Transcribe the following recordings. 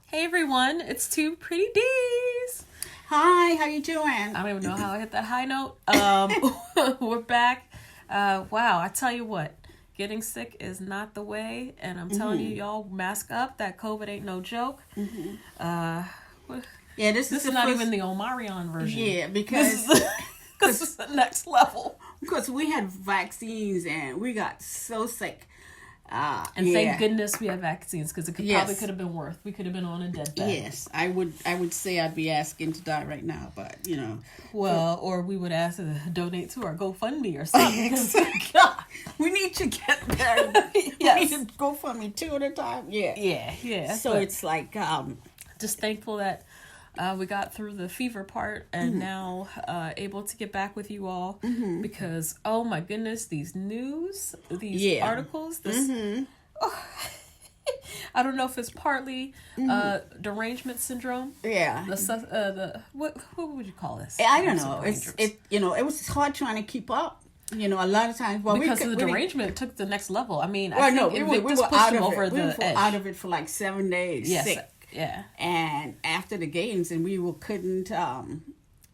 Hey everyone, it's two pretty D's. Hi, how you doing? I don't even know how I hit that high note. We're back. Wow, I tell you what, getting sick is not the way, and I'm telling you, y'all mask up. That COVID ain't no joke. Yeah, this is not even the Omarion version. Yeah, because this is the next level. Because we had vaccines and we got so sick. And thank goodness we have vaccines, because it probably could have been worse. We could have been on a deathbed. Yes, I would say I'd be asking to die right now, but you know. Well, or we would ask to donate to our GoFundMe or something. God, we need to get there. Yes. We need to GoFundMe 2 at a time. Yeah. So it's like just thankful that we got through the fever part and now able to get back with you all because, oh my goodness, these articles, I don't know if it's partly derangement syndrome. Yeah. What would you call this? I don't know. It was hard trying to keep up. You know, a lot of times because the derangement took the next level. I mean, we were out of it. We were out of it for like 7 days. Yes. Sick. Yeah. And after the games, and we couldn't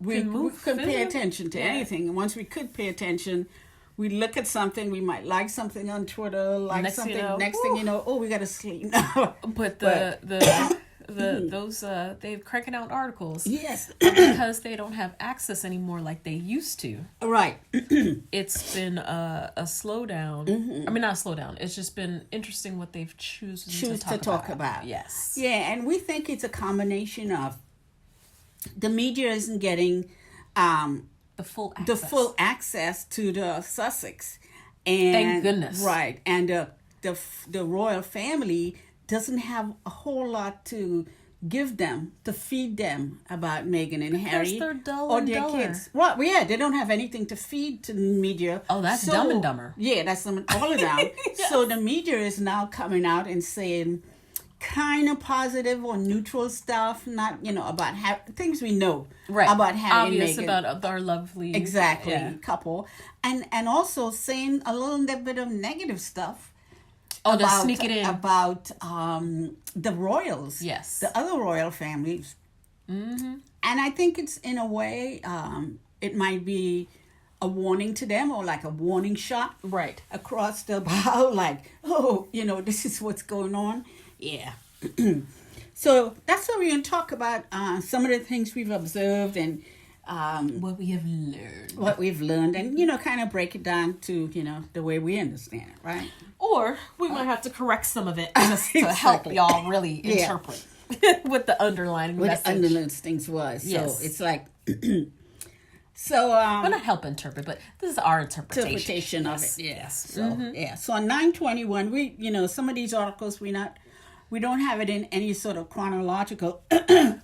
pay attention to anything. And once we could pay attention, we look at something, we might like something on Twitter, next thing you know, we got to sleep now. But those they're cranking out articles. Yes. Because they don't have access anymore like they used to. Right. It's been a slowdown. I mean, not a slowdown. It's just been interesting what they've choose to talk about. Yes. Yeah, and we think it's a combination of the media isn't getting the full access to the Sussex. And thank goodness. Right. And the royal family doesn't have a whole lot to give them, to feed them about Meghan and Harry they're dull or and their duller. kids. Well, yeah, they don't have anything to feed to the media. Oh, that's Dumb and Dumber. Yeah, that's all of them. Yes. So the media is now coming out and saying kind of positive or neutral stuff, not, about things we know about Harry Obvious and Meghan. About our lovely couple. And also saying a little bit of negative stuff. To sneak it in. About the royals. Yes. The other royal families. Mm-hmm. And I think it's, in a way, it might be a warning to them or like a warning shot. Right. Across the bow, like, this is what's going on. Yeah. So that's what we're going to talk about. Some of the things we've observed and what we have learned. And, kind of break it down to, the way we understand it, right? Or we might have to correct some of it just to help y'all really interpret what the underlying message. What the underlying things was. Yes. So it's like... well, not help interpret, but this is our interpretation of it. Yes. So, So on 921, we, some of these articles, we don't have it in any sort of chronological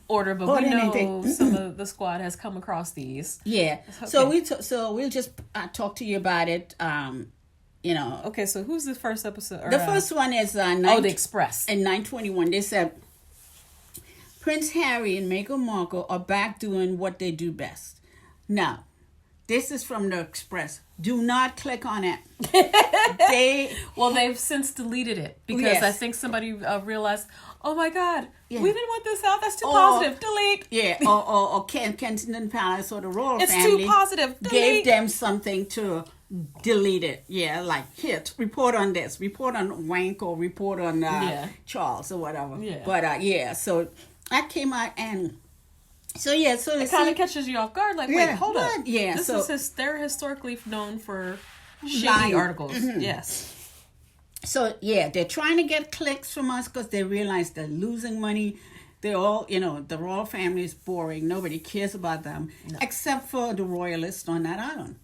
order, but we know some of the squad has come across these. Yeah. Okay. So we'll just talk to you about it. Okay, so who's the first episode? The first one is The Express. In 921, they said Prince Harry and Meghan Markle are back doing what they do best. Now, this is from the Express. Do not click on it. They've since deleted it because I think somebody realized, oh my God, we didn't want this out. That's too positive. Delete. Yeah, or Kensington Palace or the royal family. It's too positive. Delete. Gave them something to delete it. Yeah, like report on this, report on Wank, or report on Charles or whatever. Yeah. But so that came out and. So it kind of catches you off guard. Like, wait, hold up. Yeah, they're historically known for shady articles. Mm-hmm. Yes. So they're trying to get clicks from us because they realize they're losing money. They're all, the royal family is boring. Nobody cares about them except for the royalists on that island.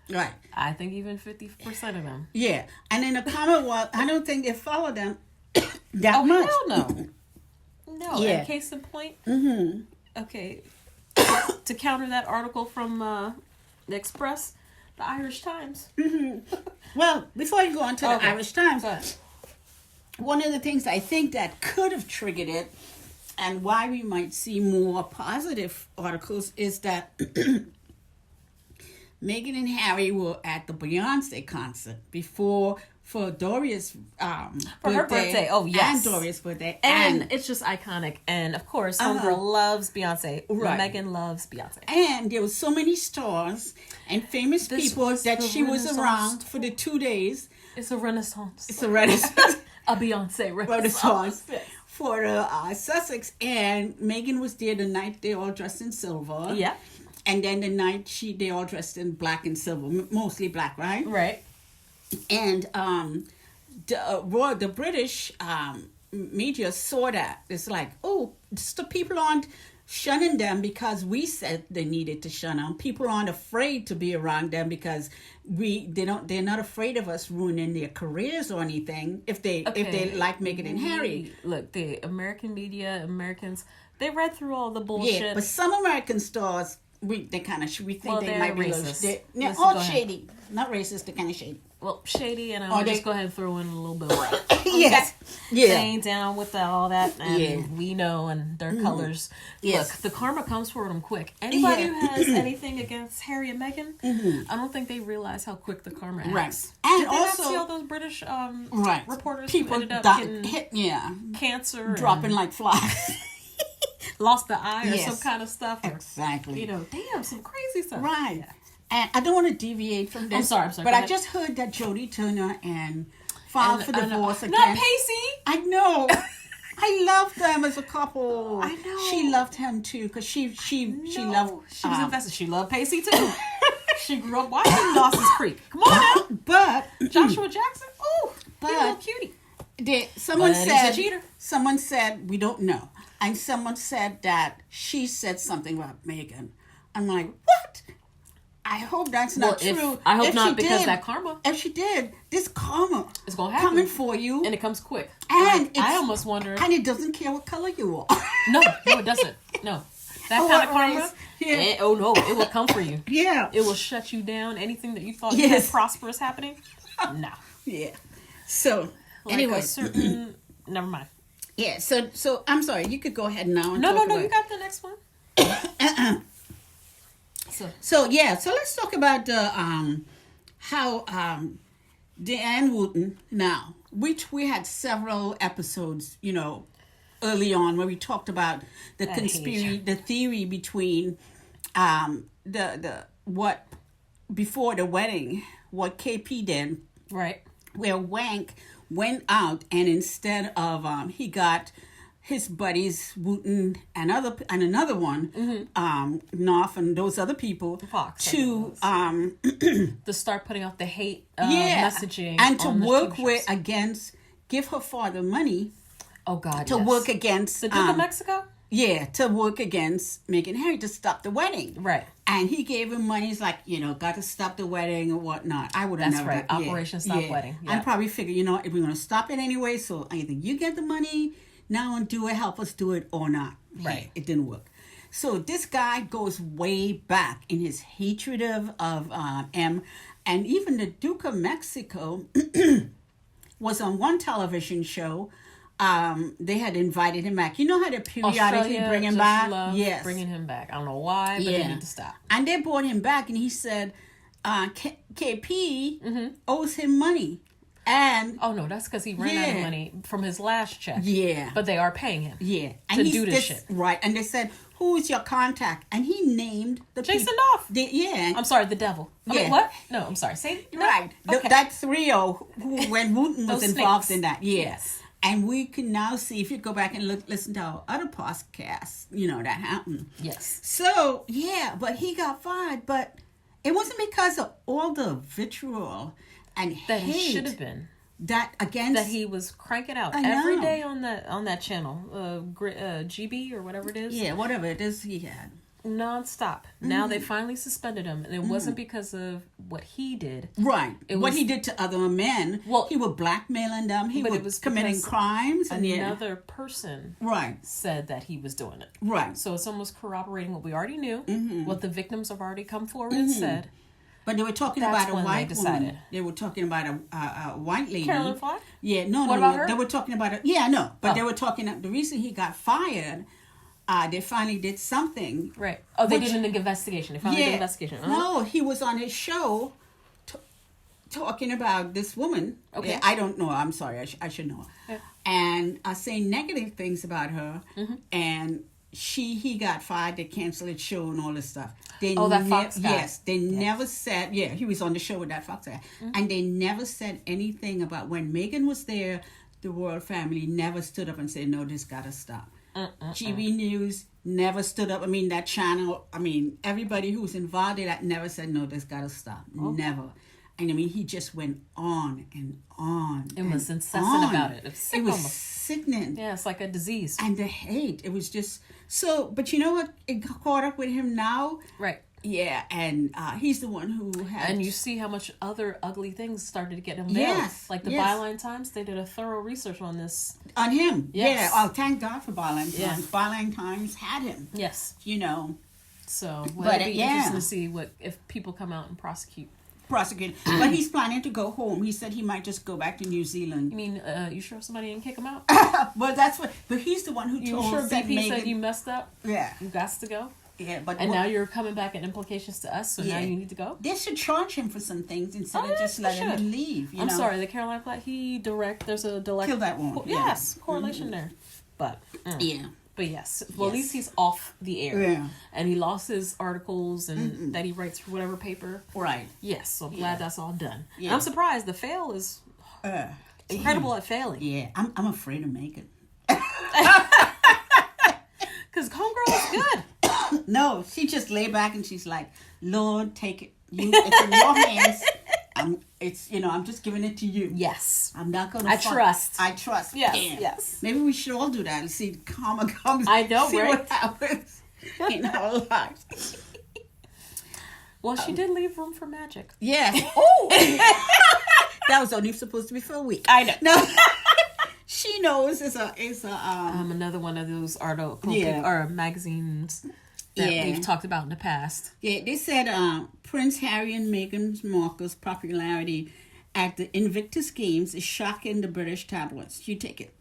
Right. I think even 50% of them. Yeah, and in the Commonwealth, I don't think they follow them that much. Hell no. No. Yeah. In case in point. Mm-hmm. Okay, to counter that article from the Express, the Irish Times. Mm-hmm. Well, before you go on to the Irish Times, one of the things I think that could have triggered it and why we might see more positive articles is that Meghan and Harry were at the Beyonce concert before for Doria's for her birthday. Oh yes, and Doria's birthday, and it's just iconic. And of course, homegirl loves Beyonce. Right. Megan loves Beyonce. And there was so many stars and famous people that she was around for the 2 days. It's a renaissance. It's a renaissance. A Beyonce renaissance. For Sussex, and Megan was there the night they all dressed in silver. Yeah. And then the night they all dressed in black and silver, mostly black, right? Right. And the British media saw that. It's like, oh, the people aren't shunning them because we said they needed to shun them. People aren't afraid to be around them because they're not afraid of us ruining their careers or anything if they like Meghan and Harry. Look, the American media, Americans, they read through all the bullshit. Yeah, but some American stars, we think they might be racist. They're all shady. Not racist, they're kind of shady. Well, shady, and I'll just go ahead and throw in a little bit of white. Yes. Yeah. They ain't down with all that, and we know, and their colors. Yes. Look, the karma comes for them quick. Anybody who has anything against Harry and Meghan, I don't think they realize how quick the karma acts. Right. And Did they also not see all those British reporters people who ended up getting cancer, dropping like flies. Lost the eye or some kind of stuff. Or, exactly. Damn, some crazy stuff. Right. Yeah. And I don't want to deviate from this. I'm sorry. But I just heard that Jodie Turner filed for divorce again. Not Pacey. I know. I love them as a couple. I know. She loved him too because she loved. She was invested. She loved Pacey too. She grew up watching Dawson's Creek. Come on now. But Joshua Jackson. Ooh, he's a little cutie. Someone said he's a cheater. Someone said we don't know, and someone said that she said something about Meghan. I'm like, what? I hope that's not true. I hope not, because that karma. If she did, this karma is going to happen. Coming for you. And it comes quick. And I almost wonder. And it doesn't care what color you are. No, it doesn't. No. That kind of karma, it will come for you. Yeah. It will shut you down. Anything that you thought you had prosperous happening, no. Yeah. So, anyway. Never mind. Yeah, so I'm sorry. You could go ahead now. And No, you got the next one. So let's talk about the how Diane Wooten now, which we had several episodes, early on where we talked about the conspiracy, the theory between what before the wedding, what KP did, right, where Wank went out and instead of he got his buddies Wooten and another one, Knopf and those other people Fox, to start putting out the hate messaging and to work give her father money. Oh God! To work against the Duke of Mexico. Yeah, to work against Meghan and Harry to stop the wedding. Right. And he gave him money. He's like, got to stop the wedding or whatnot. I would have never. That's right. Operation Stop Wedding. Yeah. I'd probably figure, if we're going to stop it anyway, so either you get the money now and do it, help us do it or not. Right. It didn't work. So this guy goes way back in his hatred of M. And even the Duke of Mexico was on one television show. They had invited him back. You know how they periodically bring him back? Yes. Bringing him back. I don't know why, but they need to stop. And they brought him back, and he said KP owes him money. And oh, no, that's because he ran out of money from his last check. Yeah. But they are paying him. Yeah. To do this shit. Right. And they said, who's your contact? And he named the Jason Knopf. Yeah. I'm sorry, the devil. I mean, what? No, I'm sorry. Say no. Right. Okay. That trio when Wooten was involved snakes. In that. Yeah. Yes. And we can now see, if you go back and listen to our other podcasts, that happened. Yes. So, but he got fired. But it wasn't because of all the vitriol and that hate. He should have been. That he was cranking out every day on that channel, GB or whatever it is. Yeah, whatever it is he had. Non-stop. Now they finally suspended him, and it wasn't because of what he did. Right. What he did to other men. Well, he was blackmailing them. He was committing crimes. And another person said that he was doing it. Right. So it's almost corroborating what we already knew, what the victims have already come forward and said. But they were talking about a white woman. They were talking about a white lady. Carolyn Flack? Yeah, no. What about her? They were talking about they were talking. The reason he got fired, they finally did something. Right. Oh, they did an investigation. They finally did an investigation. No, he was on his show talking about this woman. Okay. I don't know. I'm sorry. I should know. Yeah. And saying negative things about her. Mm-hmm. And he got fired. They canceled his show and all this stuff. That Fox guy. Yes. They never said, he was on the show with that Fox guy. Mm-hmm. And they never said anything about when Meghan was there, the royal family never stood up and said, no, this got to stop. GB News never stood up. I mean, that channel, everybody who was involved in that never said, no, this got to stop. Okay. Never. And he just went on and on. It was incessant about it. It was sickening. Yeah, it's like a disease. And the hate. It was just so. But you know what? It caught up with him now. Right. Yeah, and he's the one who had. And you see how much other ugly things started to get unveiled. Yes. Like the Byline Times, they did a thorough research on this. On him. Yes. Yeah. Oh, thank God for Byline Times. Yeah. Byline Times had him. Yes. So, it'd be interesting to see if people come out and prosecute. But he's planning to go home. He said he might just go back to New Zealand. You mean, you sure somebody didn't kick him out? Well, that's what. But he's the one who told. You sure BP said you messed up? Yeah. You got to go. Yeah, but now you're coming back at implications to us. So now you need to go. They should charge him for some things instead of just letting him leave. I'm sorry, the Caroline Platt. There's a direct. Kill that one. Yes, correlation there. But yeah. But yes, well, at least he's off the air. Yeah. And he lost his articles and that he writes for whatever paper. Right. Yes, so I'm glad that's all done. Yeah. And I'm surprised the fail is incredible at failing. Yeah, I'm afraid of Meghan. Because Homegirl is good. No, she just lay back and she's like, Lord, take it. It's in your hands. I'm just giving it to you. Yes. I'm not going to I trust. Yes, Damn. Yes. Maybe we should all do that and see karma comes. I know, see right? what happens in our lives. Well, she did leave room for magic. Yes. Oh! That was only supposed to be for a week. I know. No. She knows it's another one of those articles or magazines that we've talked about in the past. Yeah, they said Prince Harry and Meghan Markle's popularity at the Invictus Games is shocking the British tabloids. You take it.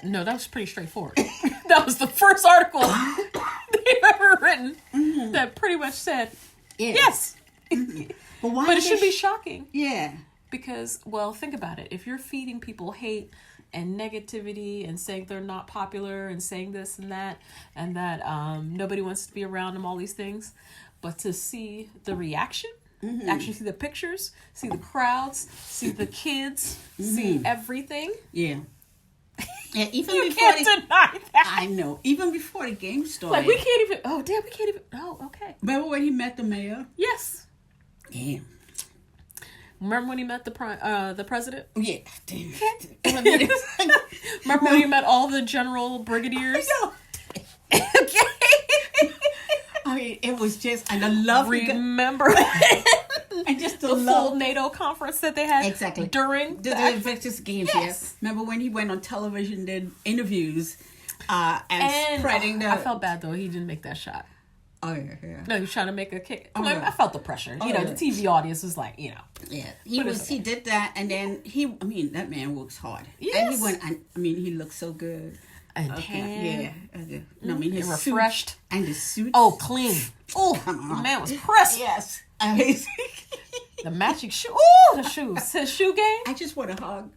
No, that was pretty straightforward. That was the first article they've ever written that pretty much said, yes. Mm-hmm. But it should be shocking. Yeah. Because, well, think about it. If you're feeding people hate and negativity and saying they're not popular and saying this and that nobody wants to be around them, all these things, but to see the reaction, actually see the pictures, see the crowds, see the kids, see everything. Yeah. Yeah, even you can't deny that. I know. Even before the game started. Like, we can't even... Oh, damn, we can't even... Oh, okay. Remember when he met the mayor? Yes. Yeah. Remember when he met the president? Yeah. Damn. Remember when he met all the general brigadiers? I know. I mean, it was just... And I love... Remember... And just the full NATO conference that they had during the Invictus Games. Yes. Remember when he went on television, did interviews, and spreading the... I felt bad though. He didn't make that shot. Oh yeah. No, he was trying to make a kick. I felt the pressure. The TV audience was like, Yeah, he did that, and then that man works hard. Yes. And he went. He looked so good. And tan. Yeah. No, his refreshed suit, and his suit. Oh, clean. Oh, come on. The man was pressed. Yes. The matching shoe. Oh, the shoes. His shoe game. I just want a hug.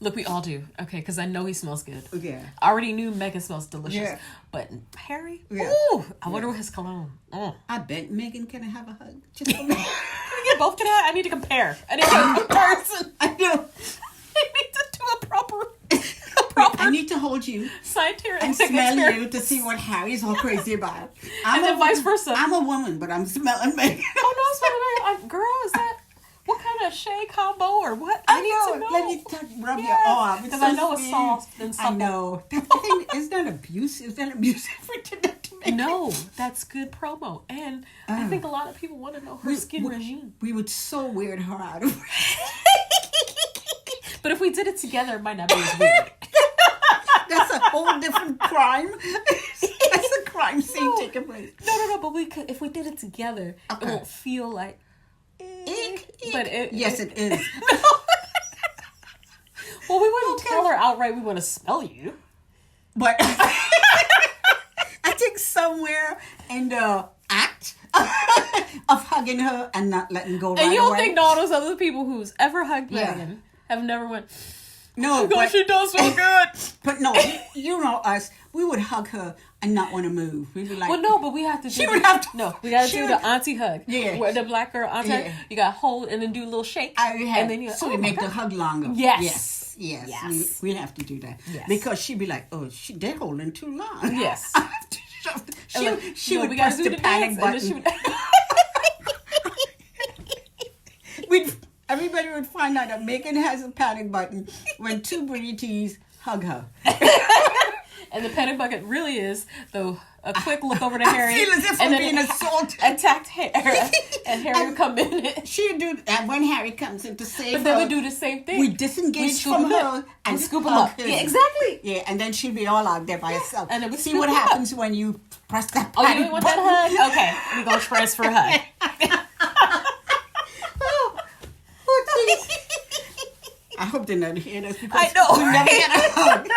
Look, we all do. Okay, because I know he smells good. Yeah. I already knew Meghan smells delicious. Yeah. But Harry? Yeah. Ooh, I wonder what his cologne. I bet Meghan can have a hug. Just for me. Can we get both can I need to compare. I need to do a comparison. I know. I need to do a proper I need to hold you scientific and smell you to see what Harry's all crazy about. And then vice versa. I'm a woman, but I'm smelling Meghan. Oh no, I'm smelling Meghan. Girl, is that what kind of shea combo or what? I need to know. Let me rub your arm. Because I know it's soft and supple. I know. It's not abusive. It's not abusive to make. No, that's good promo. And I think a lot of people want to know her skin regime. We would so weird her out. But if we did it together, it might not be as weird. That's a whole different crime. That's a crime scene taking place. No. But if we did it together, it won't feel like. But yes, it is. Well, we wouldn't tell her outright we want to smell you. But I think somewhere in the act, act of hugging her and not letting go. And you don't think all those other people who's ever hugged Meghan have never went, no, but she does so good. But no, you know us, we would hug her and not want to move. We'd be like, well, no, but we have to do she would have to. No, we got to do the auntie hug. Yeah. Where the black girl auntie hug, you got to hold and then do a little shake. And then you so we make the hug longer. Yes. We have to do that. Yes. Because she'd be like, oh, they're holding too long. Yes. I have to shove. She would press the panic button. Everybody would find out that Meghan has a panic button when two British hug her. And the panic button really is, though, a quick look over to Harry. I feel as if I'm being assaulted. Attacked Harry. And Harry would come in. She would do that when Harry comes in to save her. But then we do the same thing. We disengage from her and scoop him up. Him. Yeah, exactly. Yeah, and then she'd be all out there by herself. And then we see what happens when you press that Oh, panic you didn't want button. that hug? Okay, we're going to transfer a hug. I hope they never hear this because I know. we never get a hug.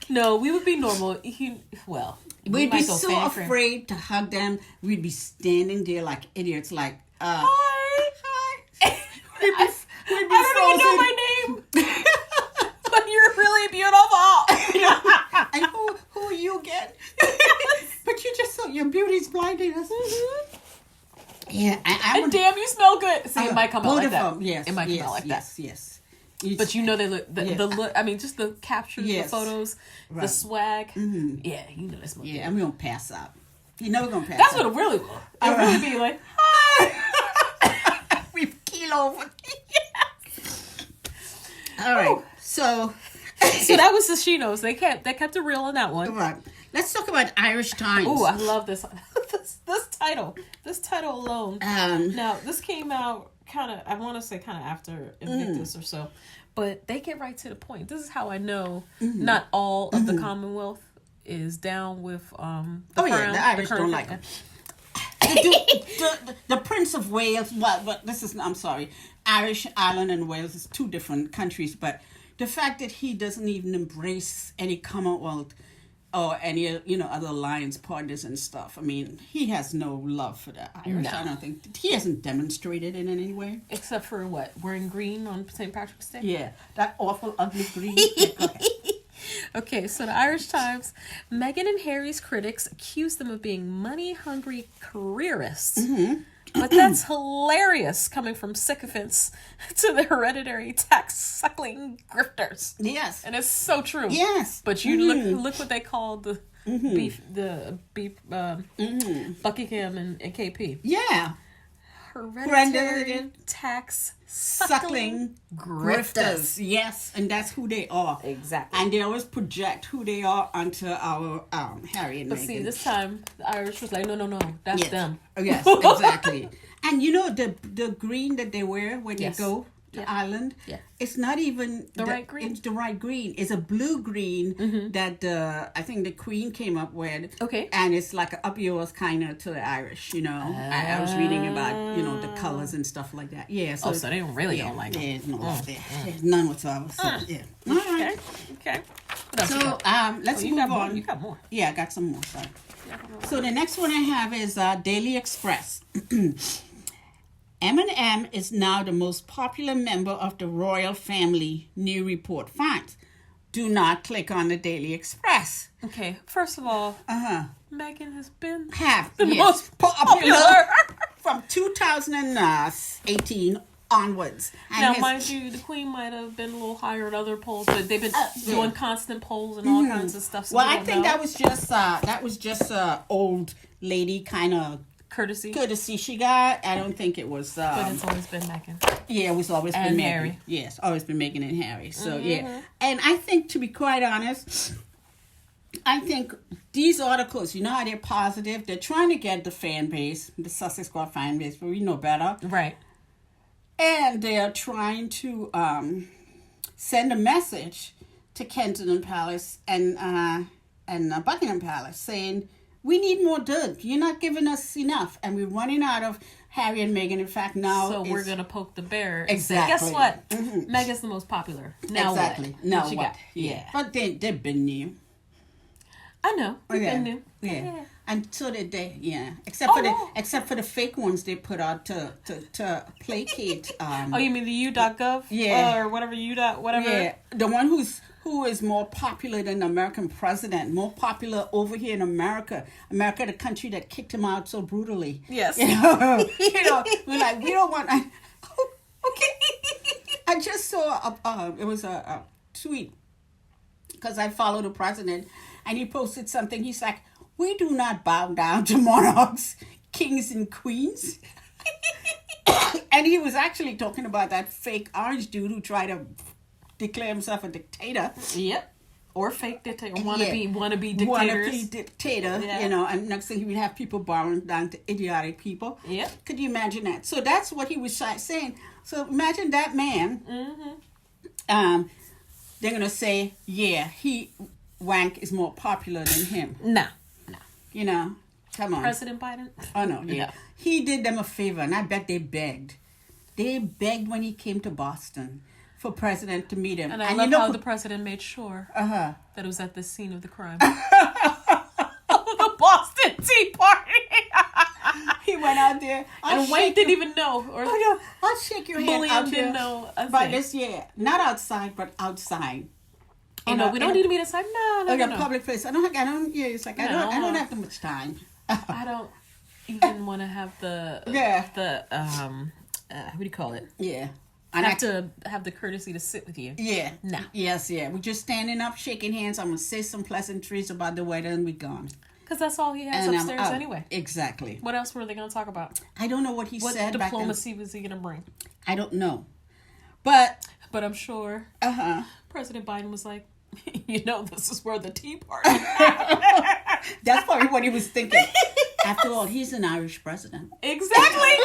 No, we would be normal. We'd be so afraid to hug them. We'd be standing there like idiots, like, hi. We'd be I don't even know my name. But you're really beautiful. And who are you again? But you just your beauty's blinding us. Mm-hmm. Yeah, and damn, you smell good. See, it might come out like that. Yes, it might come out like that. Yes. But you know they look the look. I mean, just the captures, the photos, the swag. Mm-hmm. Yeah, you know they smell good. Yeah, and we don't pass up. You know we're gonna pass. That's up. what it really will. It really be like, hi. We've keel over. All right, so that was the She Knows. They kept it real on that one. Right. Let's talk about Irish Times. Oh, I love this. This title. This title alone. Now, this came out I want to say after Invictus or so. But they get right to the point. This is how I know not all of the Commonwealth is down with the crown. The Irish don't like them. The Prince of Wales, but this is, I'm sorry, Irish, Ireland, and Wales is two different countries, but the fact that he doesn't even embrace any Commonwealth or any, other alliance partners and stuff. I mean, he has no love for the Irish. No. I don't think. He hasn't demonstrated it in any way. Except for what? Wearing green on St. Patrick's Day? Yeah. That awful, ugly green. Okay, so the Irish Times, Meghan and Harry's critics accuse them of being money-hungry careerists. Mm-hmm. But that's hilarious coming from sycophants to the hereditary tax-suckling grifters. Yes. And it's so true. Yes. But you look what they call the beef Buckingham and KP. Yeah. Hereditary tax-suckling grifters. Yes, and that's who they are. Exactly. And they always project who they are onto our Harry and Meghan. But see, this time, the Irish was like, no, that's them. Yes, exactly. And the green that they wear when they go to Ireland, it's not even the right green. It's the right green. It's a blue green that I think the Queen came up with. Okay. And it's like up yours kind of to the Irish, I was reading about, the colors and stuff like that. Yeah. So, so they really don't like them. There's no love there. There's none whatsoever. So, yeah. All right. Okay. So let's move on. You got more. Yeah, I got some more. Sorry. So the next one I have is Daily Express. M&M is now the most popular member of the royal family, new report finds. Do not click on the Daily Express. Okay, first of all, Meghan has been the most popular from 2018 onwards. And now, mind you, the Queen might have been a little higher in other polls, but they've been doing constant polls and all kinds of stuff. So well, I think that was just old lady kind of courtesy she got. I don't think it was. But it's always been Meghan. Yeah, it was always and been Harry. Meghan. Yes, always been Meghan and Harry. So yeah, and I think, to be quite honest, I think these articles, how they're positive. They're trying to get the fan base, the Sussex Squad fan base, but we know better, right? And they are trying to send a message to Kensington Palace and Buckingham Palace saying, we need more dirt. You're not giving us enough. And we're running out of Harry and Meghan. In fact, now... So we're going to poke the bear. Exactly. Guess what? Meghan's the most popular. Now exactly. what? Now what? Got? Yeah. But they've been new. I know. They've been new. Yeah. And so did they, yeah. No. Except for the fake ones they put out to placate. Oh, you mean the U.gov? Yeah. Or whatever whatever. Yeah, the one who is more popular than the American president, more popular over here in America, the country that kicked him out so brutally. Yes. We're like, we don't want. Okay. I just saw it was a tweet because I follow the president, and he posted something. He's like, "We do not bow down to monarchs, kings, and queens." And he was actually talking about that fake orange dude who tried to declare himself a dictator. Yep. Or fake dictator. Wannabe dictators. Wannabe dictator, yeah. And next thing he would have people bowing down to idiotic people. Yep. Could you imagine that? So that's what he was saying. So imagine that man. Mm-hmm. They're going to say, yeah, Wank is more popular than him. No. Come on. President Biden? Oh, no, yeah. No. He did them a favor, and I bet they begged. They begged when he came to Boston for president to meet him. And I love how the president made sure that it was at the scene of the crime. The Boston Tea Party. He went out there. And Wayne didn't even know. Or I'll shake your hand out didn't there. know By this, yeah. Not outside, but outside. Oh, no, we don't need to meet outside. No. Public place. I don't, yeah, it's like, I don't have that much time. I don't even want to have what do you call it? Yeah. I have to have the courtesy to sit with you. Yeah. No. Yes, yeah. We're just standing up, shaking hands. I'm going to say some pleasantries about the weather and we're gone. Because that's all he has upstairs anyway. Exactly. What else were they going to talk about? I don't know what he said. What diplomacy was he going to bring? I don't know. But I'm sure President Biden was like, this is where the Tea Party. That's probably what he was thinking. After all, he's an Irish president. Exactly.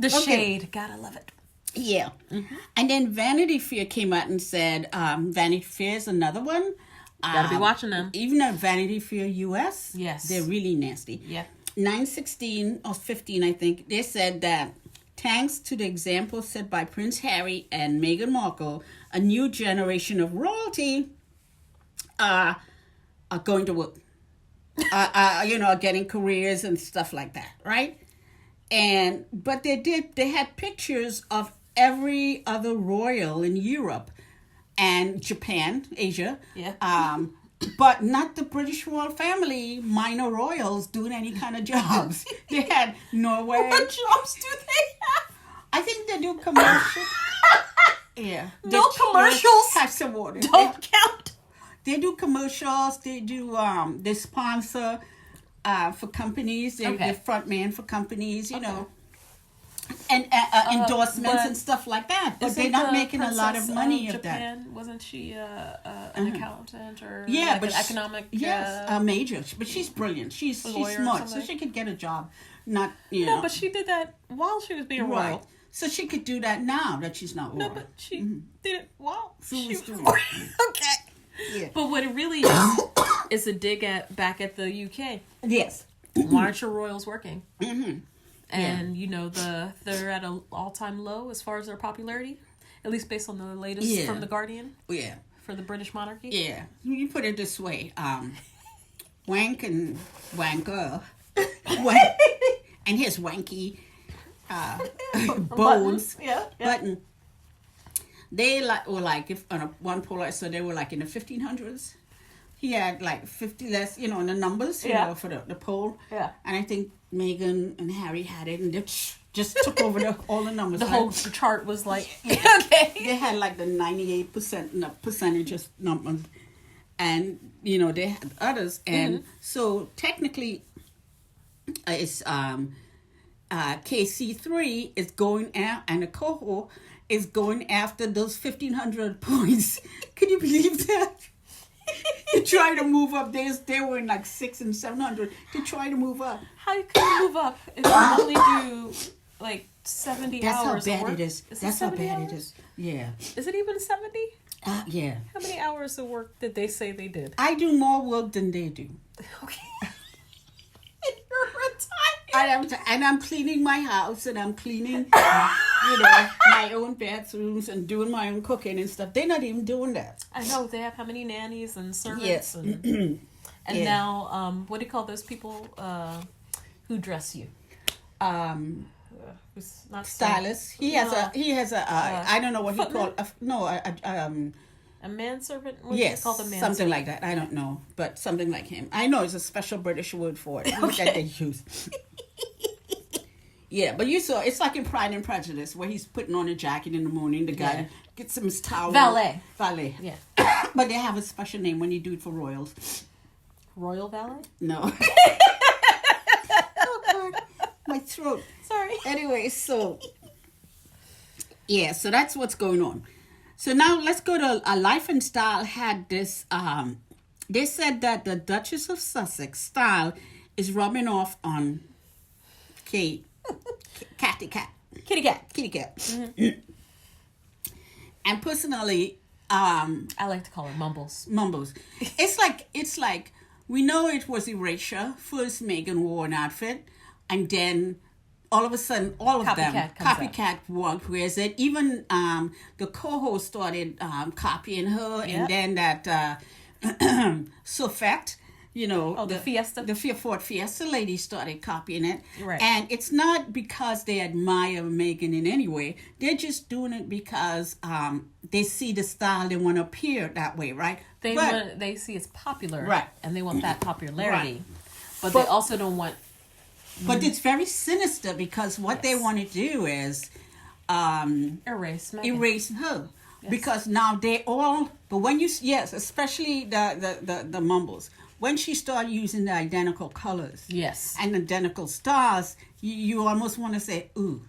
The shade. Gotta love it. Yeah. Mm-hmm. And then Vanity Fair came out and said, Vanity Fair is another one. Gotta be watching them. Even at Vanity Fair US, yes, they're really nasty. Yeah. 9/16 or 15, I think, they said that thanks to the example set by Prince Harry and Meghan Markle, a new generation of royalty are going to work. Getting careers and stuff like that, right? But they had pictures of every other royal in Europe and Japan, Asia. Yeah. But not the British royal family, minor royals doing any kind of jobs. They had Norway. What jobs do they have? I think they do commercials. Yeah. No commercials. Have some water. Don't count. They do commercials. They do. They sponsor for companies. They're front man for companies. Know, and endorsements and stuff like that. But they're not making a lot of money of Japan, that. Wasn't she an accountant or an economic? Yes, a major. But she's brilliant. She's smart, so she could get a job. Not No, but she did that while she was being royal. So she could do that now that she's not royal. No, but she did it while she was doing okay. Yeah. But what it really is a dig back at the UK. Yes. Why aren't your royals working? Mm-hmm. And they're at an all-time low as far as their popularity, at least based on the latest from the Guardian. Yeah. For the British monarchy. Yeah. You put it this way: Wank and Wanker, and his wanky bones. Button. They were like if on one poll I saw they were like in the 1500s. He had like 50 less, in the numbers, for the poll. Yeah. And I think Meghan and Harry had it, and they just took over all the numbers. The whole chart was like, okay. They had like the 98% percentages numbers, and they had others, and so technically, it's KC3 is going out, and the cohort is going after those 1,500 points. Can you believe that? To try to move up, they were in like 600 and 700 to try to move up. How can you move up if you only do like 70 hours? That's how bad it is. That's how bad it is. Yeah. Is it even 70? Yeah. How many hours of work did they say they did? I do more work than they do. Okay. You're retired. And I'm cleaning my house, and I'm cleaning, my own bathrooms, and doing my own cooking and stuff. They're not even doing that. I know they have how many nannies and servants, Yes. and now what do you call those people who dress you? Who's not Stylist. He has a I don't know what he called. A manservant? Yes, something like that. I don't know, but something like him. I know it's a special British word for it that they use. Yeah, but you saw, it's like in Pride and Prejudice, where he's putting on a jacket in the morning, the guy gets him his towel. Valet. Yeah. But they have a special name when you do it for royals. Royal valet? No. Oh, God. My throat. Sorry. Anyway, so that's what's going on. So now let's go to Life and Style had this. They said that the Duchess of Sussex style is rubbing off on Kitty Cat. Mm-hmm. And personally, I like to call her Mumbles. It's like we know it was erasure. First, Meghan wore an outfit, and then all of a sudden, all of copycat wears it. Even the co-host started copying her, and then that Sofette, the Ford Fiesta lady started copying it. Right. And it's not because they admire Meghan in any way. They're just doing it because they see the style, they want to appear that way, right? They see it's popular, right? And they want that popularity, right. But they also don't want. But it's very sinister because what they want to do is erase her. Yes. Because now they all, but when especially the Mumbles, when she started using the identical colors, and identical stars, you almost want to say, ooh.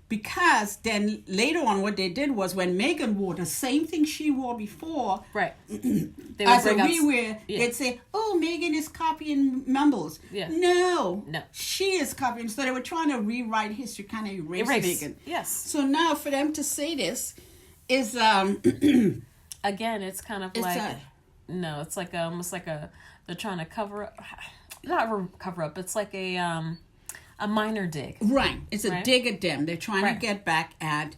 Because then later on, what they did was when Meghan wore the same thing she wore before, right? They as a rewear, they'd say, "Oh, Meghan is copying Mumbles." Yeah. No, she is copying. So they were trying to rewrite history, kind of erase Meghan. Yes. So now for them to say this is again, it's kind of it's like almost like they're trying to cover up, not cover up. It's like a minor dig. Right. It's a dig at them. They're trying to get back at,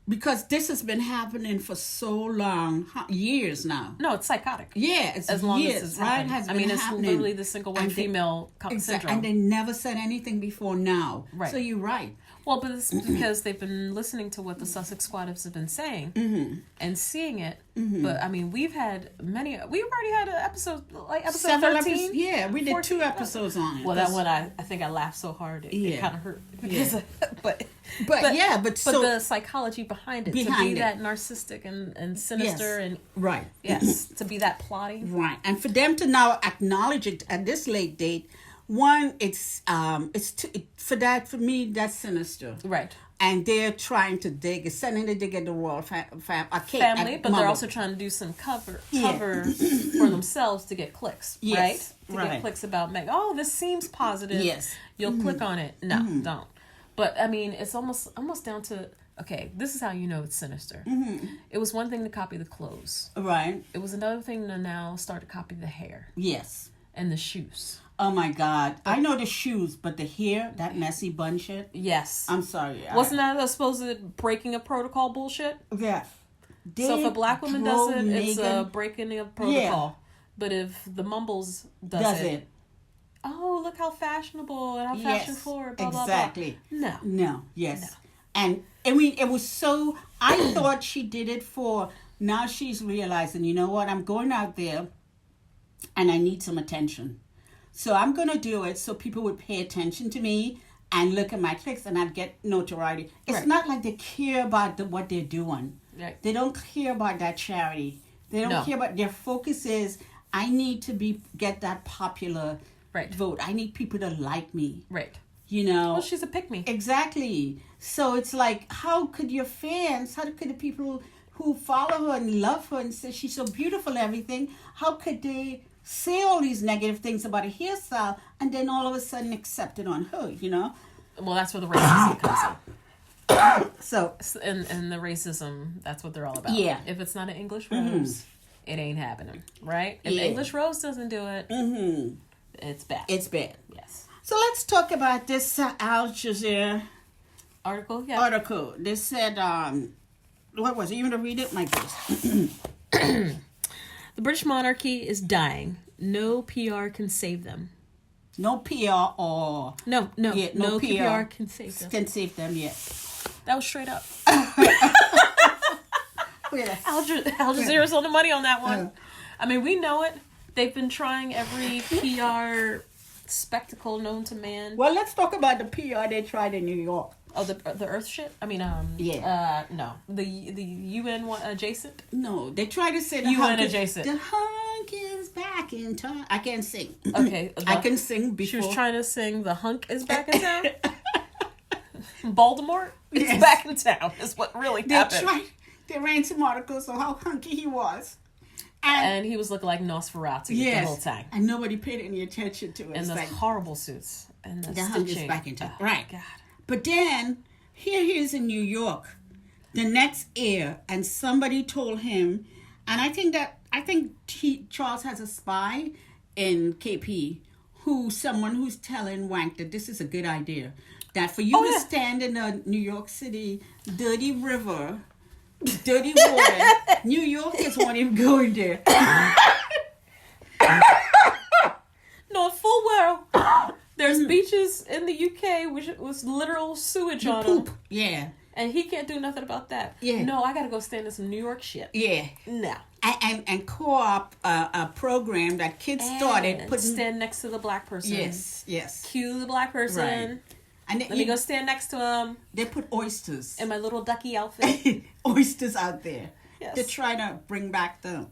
because this has been happening for so long, years now. No, it's psychotic. Yeah, it's as long years, as it's right? happening. It's literally the single white female syndrome. And they never said anything before now. Right. So you're right. Well, but it's because they've been listening to what the Sussex squatters have been saying and seeing it. Mm-hmm. But I mean, we've already had an episode, like episode 13. Yeah, we did 2 episodes on it. Well, that one I think I laughed so hard it kind of hurt. Yeah. but the psychology behind it, to be that narcissistic and sinister and to be that plotting, right, and for them to now acknowledge it at this late date. One, for me, that's sinister. Right. And they're trying to sending the dig at the royal family, but they're also trying to do some cover for themselves to get clicks, right? To get clicks about Meg. Oh, this seems positive. Yes. You'll click on it. No, don't. But I mean, it's almost down to, okay, this is how you know it's sinister. Mm-hmm. It was one thing to copy the clothes. Right. It was another thing to now start to copy the hair. Yes. And the shoes. Oh my God. I know the shoes, but the hair, that messy bun shit. Yes. I'm sorry. Wasn't that a supposed breaking of protocol bullshit? Yeah. So if a black woman does it, it's a breaking of protocol. Yeah. But if the Mumbles does it, oh, look how fashionable and how fashion forward, blah, exactly. blah, blah. No. Yes. No. And I mean, it was so, I thought she did it for, now she's realizing, you know what, I'm going out there and I need some attention. So I'm going to do it so people would pay attention to me and look at my clicks and I'd get notoriety. It's not like they care about what they're doing. Right. They don't care about that charity. They don't care about, their focus is, I need to get that popular vote. I need people to like me. Right. You know. Well, she's a pick-me. Exactly. So it's like, how could your fans, how could the people who follow her and love her and say she's so beautiful and everything, how could they say all these negative things about a hairstyle and then all of a sudden accept it on her, you know? Well, that's where the racism comes in. So, and the racism, that's what they're all about. Yeah. If it's not an English rose, it ain't happening, right? If the English rose doesn't do it, it's bad. It's bad. Yes. So let's talk about this Al Jazeera article. Yeah. Article. They said, what was it? You want to read it, my goodness? The British monarchy is dying. No PR can save them. No PR or no PR can save them. Can save them yet. That was straight up. Al Jazeera's on the money on that one. I mean, we know it. They've been trying every PR spectacle known to man. Well, let's talk about the PR they tried in New York. Oh, the Earth shit? I mean, no. The UN one adjacent? No, they tried to say the UN adjacent. The hunk is back in town. I can't sing. Okay. I can sing before. She was trying to sing the hunk is back in town? Baltimore is back in town is what really happened. They ran some articles on how hunky he was. And he was looking like Nosferatu the whole time. And nobody paid any attention to it. And those horrible suits. And the hunk is back in town. Right. God. But then, here he is in New York, the next year, and somebody told him, and I think Charles has a spy in KP, someone who's telling Wank that this is a good idea. That for you to stand in the New York City dirty river, dirty water, New Yorkers won't even go in there. No, full well. There's beaches in the UK which was literal sewage on them. Yeah. And he can't do nothing about that. Yeah. No, I gotta go stand in some New York shit. Yeah. No. And co-op a program that kids started. Stand next to the black person. Yes. Cue the black person. Right. And let me go stand next to him. They put oysters. In my little ducky outfit. Oysters out there. Yes. To try to bring back the...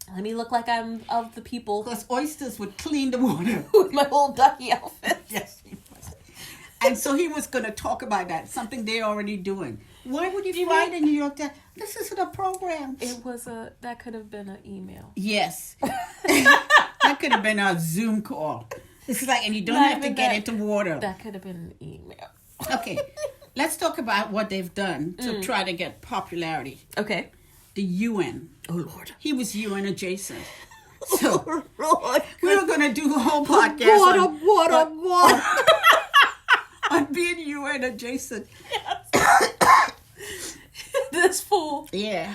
Let me look like I'm of the people. Because oysters would clean the water. With my little ducky outfit. Yes, he was. And so he was going to talk about that, something they're already doing. Why would you fly to New York? This isn't a program. That could have been an email. Yes. That could have been a Zoom call. It's like, and you don't have to get into water. That could have been an email. Okay. Let's talk about what they've done to try to get popularity. Okay. The UN. Oh, Lord. He was UN adjacent. So, oh, Lord. We were going to do a whole podcast what? On being UN adjacent. Yes. This fool. Yeah.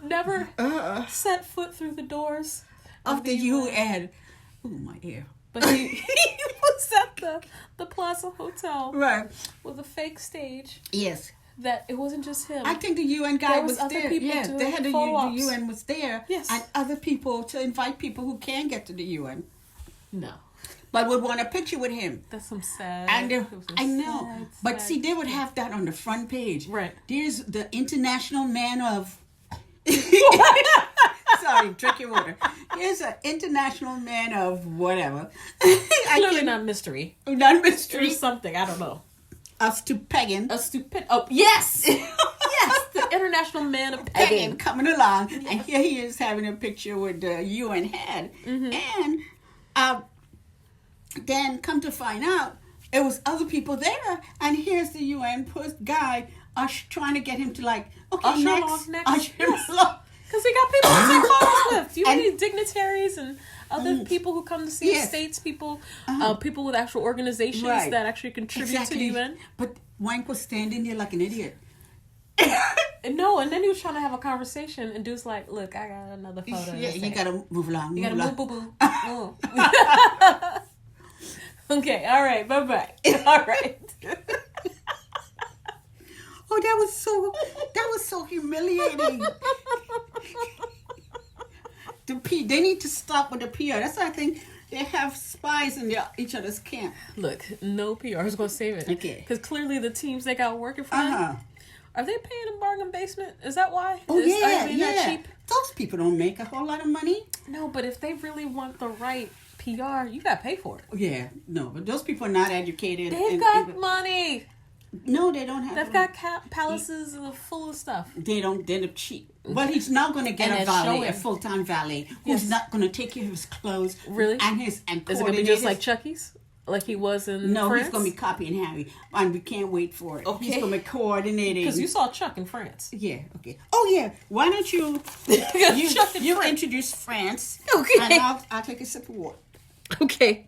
Never set foot through the doors of the UN. Oh, my ear. But he was at the Plaza Hotel. Right. With a fake stage. Yes. That it wasn't just him. I think the UN guy was other there. People yeah, they had the UN was there. Yes. And other people to invite people who can get to the UN. No. But would want a picture with him. That's some sad. And I know. Sad, but see, they would have that on the front page. Right. There's the international man of... Sorry, drink your water. Here's an international man of whatever. Clearly not mystery. Not mystery. Or something, I don't know. A stupid. Oh, yes! Yes! The international man of pegging. Coming along. Yes. And here he is having a picture with the UN head. Mm-hmm. And then come to find out, it was other people there. And here's the UN guy trying to get him to okay, next. Usher along. Because he got people to take photos with. You need dignitaries and other people who come to see the states, people with actual organizations that actually contribute to the UN. But Wank was standing there like an idiot. No, and then he was trying to have a conversation, and dude's like, look, I got another photo. Yeah, you got to move along. You got to move, boo-boo. Okay, all right, bye-bye. All right. Oh, that was so humiliating. They need to stop with the PR. That's why I think they have spies in each other's camp. Look, no PR is going to save it. Okay. Because clearly the teams they got working for them, are they paying a bargain basement? Is that why? Oh, Are they that cheap? Those people don't make a whole lot of money. No, but if they really want the right PR, you got to pay for it. Yeah, no, but those people are not educated. They've got money. No, they don't have. They've got palaces full of stuff. They're cheap. But he's not going to get a full-time valet who's not going to take care of his clothes. Really? And is it going to be just like Chucky's? Like he was in France? He's going to be copying Harry. And we can't wait for it. Okay. He's going to be coordinating. Because you saw Chuck in France. Yeah, okay. Oh, yeah. Why don't you introduce France. Okay. And I'll take a sip of water. Okay.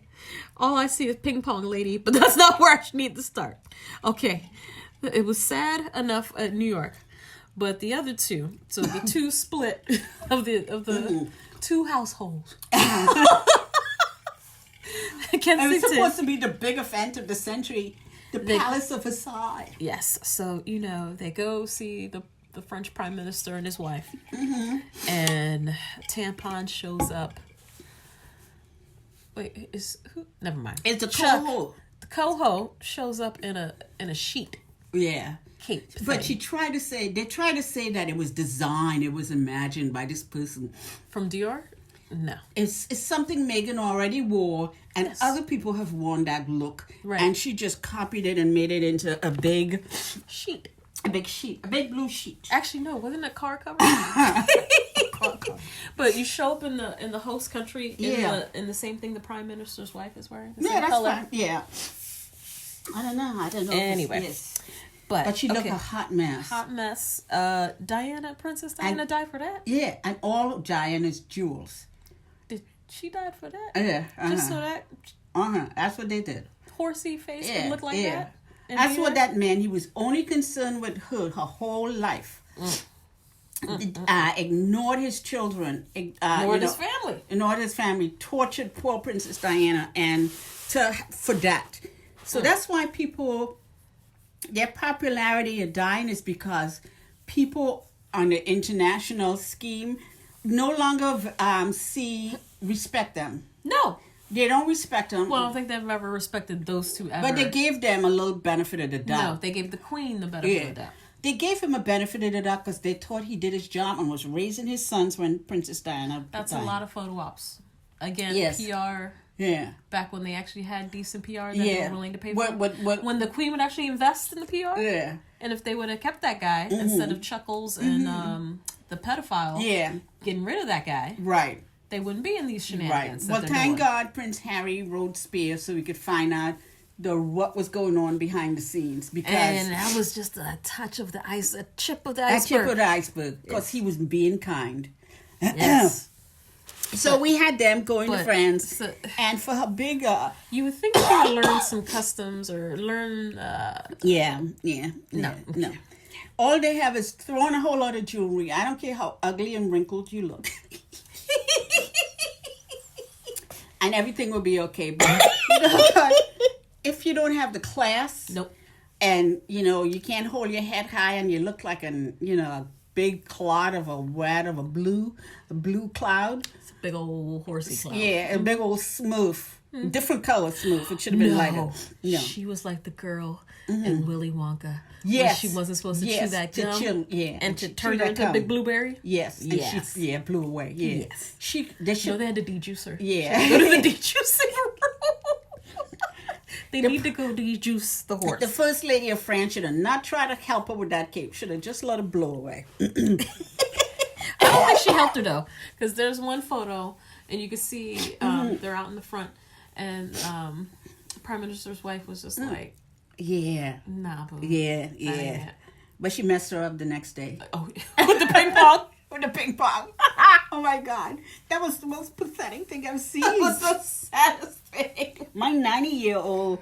All I see is ping pong lady, but that's not where I need to start. Okay. It was sad enough at New York, but the other two, so the two split of the two households. It was supposed to be the big event of the century, the Palace of Versailles. Yes. So, they go see the French Prime Minister and his wife. And Tampon shows up. Wait, never mind. It's the coho. The coho shows up in a sheet. Yeah. Cape but they tried to say that it was designed, it was imagined by this person. From Dior? No. It's something Meghan already wore, and other people have worn that look. Right. And she just copied it and made it into a big sheet. A big blue sheet. Actually, no, wasn't it car cover? But you show up in the host country in the same thing the Prime Minister's wife is wearing. The same that's color. fine. Yeah. I don't know. Anyway. But she looked a hot mess. Hot mess. Princess Diana died for that? Yeah, and all Diana's jewels. Did she die for that? Yeah. Just so that... That's what they did. Horsey face would look like that? That's what that meant. He was only concerned with her whole life. Ignored his children. Ignored his family. Ignored his family. Tortured poor Princess Diana for that. So that's why their popularity are dying, is because people on the international scheme no longer respect them. No. They don't respect them. Well, I don't think they've ever respected those two ever. But they gave them a little benefit of the doubt. No, they gave the queen the benefit of the doubt. They gave him a benefit of the doubt because they thought he did his job and was raising his sons when Princess Diana That's died. A lot of photo ops. Again, PR. Yeah. Back when they actually had decent PR that they were willing to pay for. When the queen would actually invest in the PR. Yeah. And if they would have kept that guy instead of Chuckles and the pedophile. Yeah. Getting rid of that guy. Right. They wouldn't be in these shenanigans. Right. Well, thank God Prince Harry rode spears so we could find out what was going on behind the scenes. And that was just a touch of the ice, a chip of the iceberg. A chip of the iceberg, because he was being kind. Yes. So we had them going to France, and for her bigger... You would think she would learn some customs or learn... No. All they have is throwing a whole lot of jewelry. I don't care how ugly and wrinkled you look. And everything will be okay. But if you don't have the class... Nope. And, you can't hold your head high and you look like a big clod of a blue cloud. It's a big old horsey cloud. Yeah, a big old smooth. Different color smooth. It should have been lighter. No. She was like the girl in Willy Wonka. Yes. She wasn't supposed to chew that gum. And to turn her into a big blueberry. Yes. And she blew away. Yeah. Yes. They had to de-juice her. Yeah. Go to the de-juicing room. They need to go de-juice the horse. The First Lady of France should have not tried to help her with that cape. Should have just let her blow away. I don't think she helped her, though. Because there's one photo, and you can see they're out in the front, and the Prime Minister's wife was just like... Yeah. Nah, boo. Yeah. But she messed her up the next day. Oh, with the ping pong? With the ping pong. Oh, my God. That was the most pathetic thing I've seen. That was the saddest thing. My 90-year-old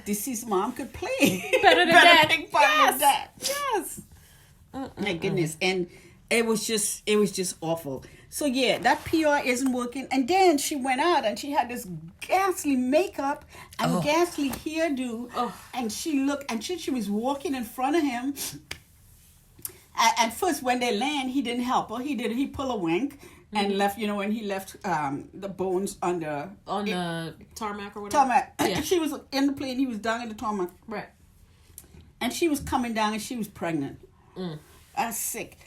deceased mom could play better than that. Ping pong than that. Yes. My goodness. And it was just awful. So, yeah, that PR isn't working. And then she went out and she had this ghastly makeup and ghastly hairdo. Oh. And she was walking in front of him. At first, when they land, he didn't help her. He pulled a wink and left, when he left the bones on the tarmac or whatever. Tarmac. Yeah. She was in the plane. He was down in the tarmac. Right. And she was coming down and she was pregnant. That's sick.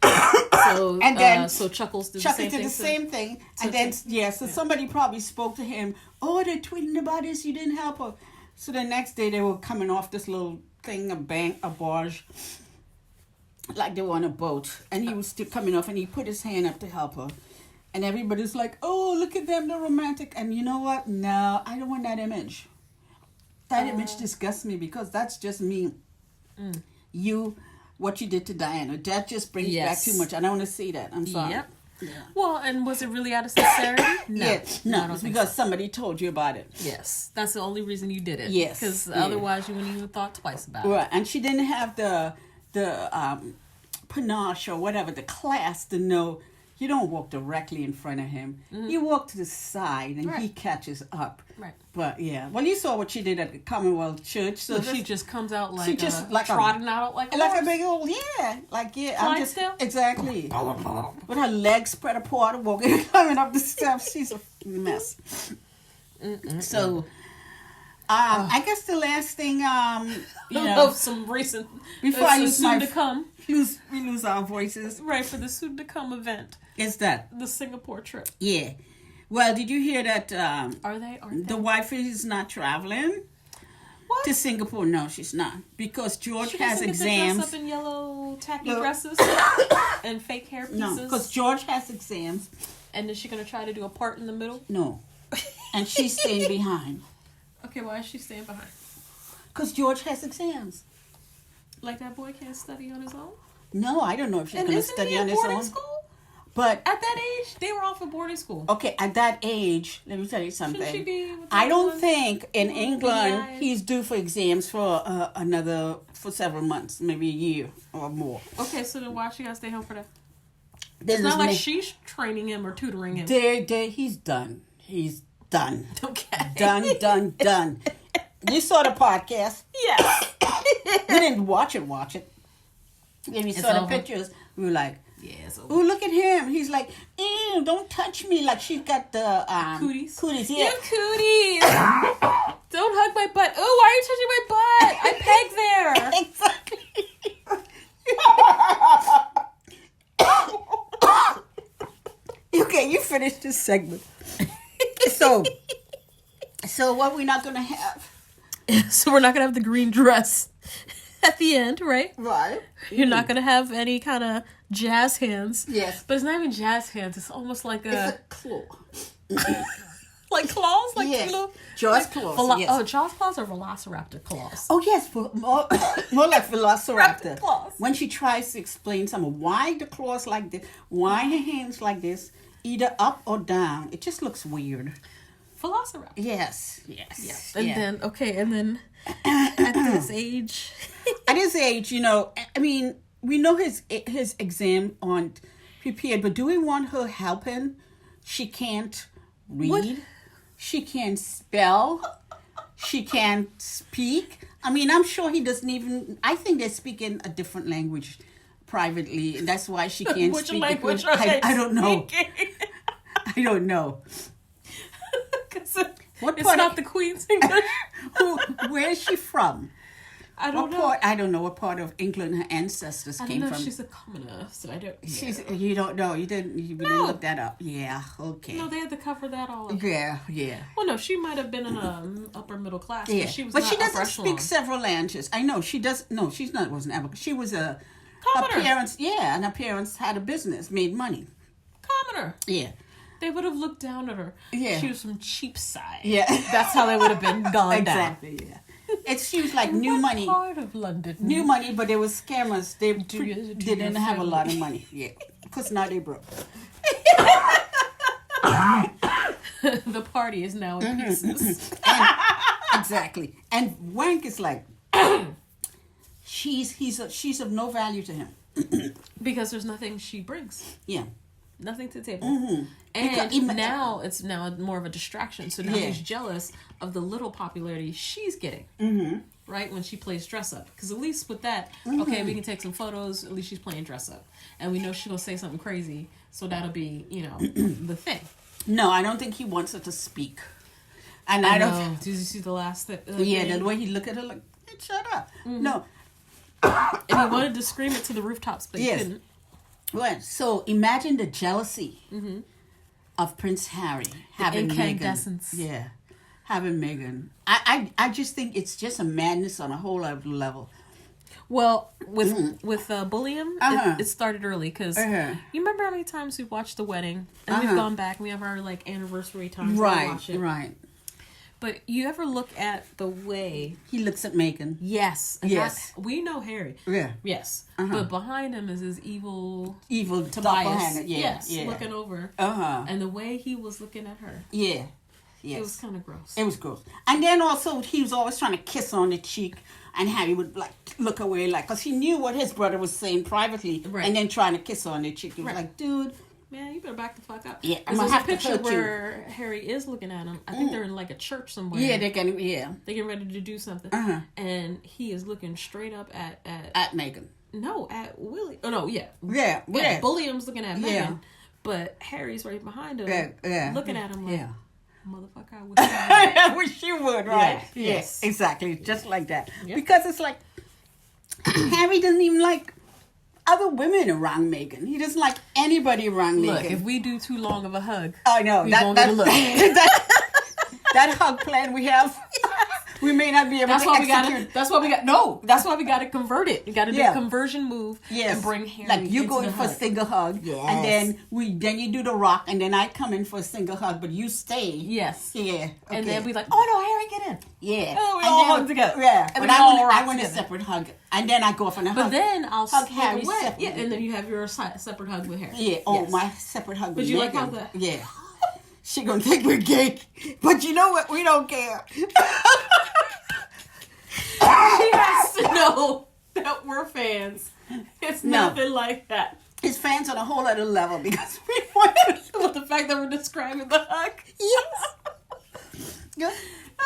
So and then Chuckles did the same thing. And then somebody probably spoke to him. Oh, they're tweeting about this. You didn't help her. So the next day they were coming off this little thing, a barge, like they were on a boat, and he was still coming off, and he put his hand up to help her, and everybody's like, "Oh, look at them, they're romantic." And you know what? No, I don't want that image. That image disgusts me because that's just me. What you did to Diana, that just brings back too much. I don't want to see that. I'm sorry. Yep. Yeah. Well, and was it really out of sincerity? No. Yeah. No, it's because somebody told you about it. Yes. That's the only reason you did it. Yes. Because otherwise you wouldn't even thought twice about it. Right. And she didn't have the panache or whatever, the class to know you don't walk directly in front of him. You walk to the side and he catches up. Right. But yeah. Well, you saw what she did at the Commonwealth Church. So she just comes out like she just like trotting out like a big old I'm just exactly with her legs spread apart, walking coming up the steps. She's a mess. So I guess the last thing some recent before I lose soon to come. We lose our voices. Right, for the soon to come event. Is that the Singapore trip? Yeah. Well, did you hear that? Are they? The wife is not traveling to Singapore. No, she's not, because George has exams. Dress up in yellow tacky dresses and fake hair pieces. No, because George has exams. And is she gonna try to do a part in the middle? No, and she's staying behind. Okay, why is she staying behind? Because George has exams. Like that boy can't study on his own? No, I don't know if she's going to study on his own. School? But at that age, they were off at boarding school. Okay, at that age, let me tell you something. Shouldn't she be with I don't think in England he's due for exams for for several months, maybe a year or more. Okay, so then why she got to stay home for that? It's not like she's training him or tutoring him. He's done. He's done. Okay. Done. You saw the podcast. Yes. We didn't watch it. When we saw the pictures, we were like, yes. Oh, look at him. He's like, ew, don't touch me. Like she's got the cooties. Cooties, yeah. You have cooties. Don't hug my butt. Oh, why are you touching my butt? I pegged there. Exactly. Okay, you finished this segment. So what we're not going to have? So we're not going to have the green dress at the end, right? Right. You're not going to have any kind of jazz hands. Yes. But it's not even jazz hands. It's almost like it's a claw. Like claws? Like, yes. You know, Jaws claws. Yes. Oh, Jaws claws or velociraptor claws? Oh, yes. More like velociraptor. Claws. When she tries to explain something, why the claws like this, why her hands like this, either up or down, it just looks weird. Velociraptor. Yes. And then at this age, you know, I mean, we know his exam aren't prepared, but do we want her helping? She can't read. What? She can't spell. She can't speak. I mean, I'm sure he doesn't even. I think they're speaking a different language privately, and that's why she can't Which speak. Language I don't know. I don't know. It's not the Queen's English. Where is she from? I don't know. I don't know what part of England her ancestors came from. I don't know if she's a commoner, so I don't. You don't know. You didn't look that up. Yeah. Okay. No, they had to cover that all up. Yeah. Well, no, she might have been in upper middle class. Yeah. But she doesn't speak several languages. I know she does. No, she's not. Wasn't ever. She was a. Commoner. Her parents. Yeah, and her parents had a business, made money. Commoner. Yeah. They would have looked down at her. Yeah. She was from Cheapside. Yeah. That's how they would have been gone exactly, down. Yeah. She was like new money. Part of London. New money, but there was scammers. They didn't have a lot of money. Yeah. Because now they broke. The party is now in pieces. Exactly. And Wank is like, she's of no value to him. Because there's nothing she brings. Yeah. Nothing to the table. Mm-hmm. And now it's more of a distraction. So now he's jealous of the little popularity she's getting. Mm-hmm. Right? When she plays dress up. Because at least with that, okay, we can take some photos. At least she's playing dress up. And we know she's going to say something crazy. So that'll be, the thing. No, I don't think he wants her to speak. And I don't. Did you see the last thing? Yeah, the way he looked at her like, hey, shut up. Mm-hmm. No. And he wanted to scream it to the rooftops, but he couldn't. Well, so imagine the jealousy of Prince Harry having Meghan. Yeah, having Meghan. I just think it's just a madness on a whole other level. Well, with bullying, it started early because you remember how many times we've watched the wedding and we've gone back and we have our like anniversary times. Right. But you ever look at the way he looks at Meghan? Yes. Yes. We know Harry. Yeah. Yes. But behind him is his evil Tobias. Yes. Looking over. And the way he was looking at her. Yeah. Yes. It was kind of gross. It was gross. And then also he was always trying to kiss on the cheek, and Harry would like look away, like, because he knew what his brother was saying privately, and then trying to kiss on the cheek. He was like, dude. Man, you better back the fuck up. Yeah, there's a picture where Harry is looking at him. I think they're in like a church somewhere. Yeah, they're getting ready to do something. And he is looking straight up at Meghan. No, at Willie. Oh no, yeah. William's looking at Meghan. Yeah. But Harry's right behind him, looking at him like, motherfucker, I wish you would. I wish you would, right? Yeah. Yes, exactly, just like that. Yep. Because it's like Harry doesn't even like other women around Meghan. He doesn't like anybody around Meghan. Look, if we do too long of a hug, I know we won't get a look. that hug plan we have, we may not be able to execute. That's why we got to convert it. You got to do a conversion move and bring Harry. Like you go in for a single hug, and then you do the rock, and then I come in for a single hug, but you stay. Yes. Yeah. Okay. And then we like, oh no, Harry, get in. Yeah. Oh, we all hug together. Yeah. And but I want a separate hug, and then I go off on a hug. But then I'll hug Harry separately. Yeah, and then you have your separate hug with Harry. Yeah. Oh, my separate hug with Meghan. Would you like how that? Yeah. She gonna think we're gay, but you know what? We don't care. She has to know that we're fans. It's nothing like that. His fans on a whole other level because we want with the fact that we're describing the hug. Yes.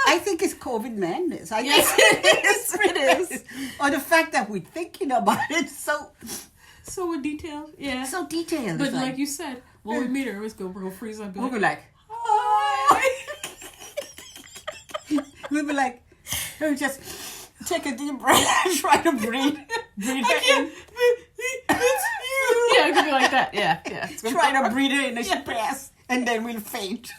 I think it's COVID madness. Yes, it is. Or the fact that we're thinking about it so in detail. Yeah. So detailed. But like you said, when we meet her, we're gonna freeze up. We'll be like, hi. We'll be like, just take a deep breath and try to breathe her in. It's you. Yeah, it could be like that. Yeah. Try to breathe her in as she pass, and then we'll faint.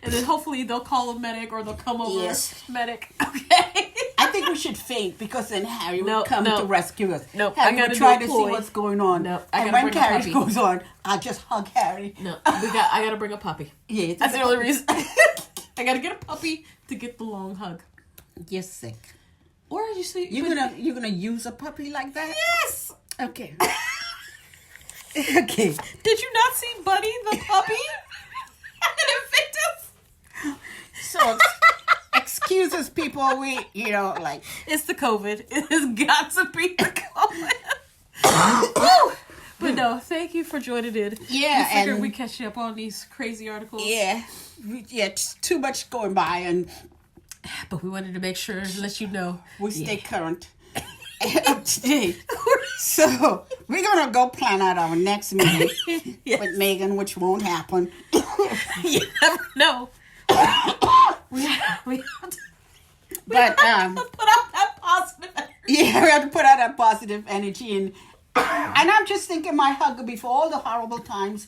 And then hopefully they'll call a medic or they'll come over. Yes. Medic. Okay. I think we should faint because then Harry will come to rescue us. Nope. Harry will try to see what's going on. Nope. And when Harry goes on, I'll just hug Harry. No. I gotta bring a puppy. Yeah. That's the only reason. I gotta get a puppy to get the long hug. You're sick. Or you see you're gonna use a puppy like that? Yes. Okay. Okay. Did you not see Buddy the puppy? Invictus. So excuse us, people. It's the COVID. It has got to be the COVID. But no, thank you for joining in. Yeah, we figured we catch you up on these crazy articles. Yeah, too much going by, but we wanted to make sure to let you know we stay current, up to date. So we're gonna go plan out our next meeting with Meghan, which won't happen. You never know. We have to put out that positive energy. Yeah, we have to put out that positive energy, and I'm just thinking my hug will be for all the horrible times.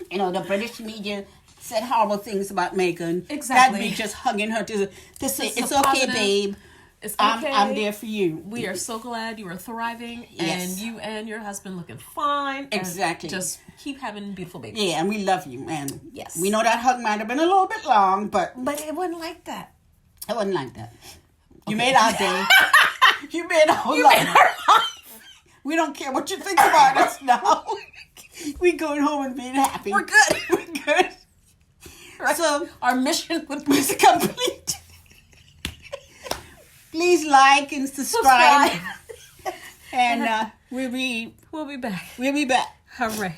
The British media said horrible things about Meghan. Exactly. That'd be just hugging her to say, it's okay, babe. It's okay. I'm there for you. We are so glad you are thriving, yes. And you and your husband looking fine. Exactly. Just keep having beautiful babies. Yeah, and we love you, and yes, we know that hug might have been a little bit long, but it wasn't like that. It wasn't like that. You made our day. You made our life. We don't care what you think about us now. We going home and being happy. We're good. We're good. Right. So our mission was complete. Please like and subscribe. And we'll be back. We'll be back. Hooray.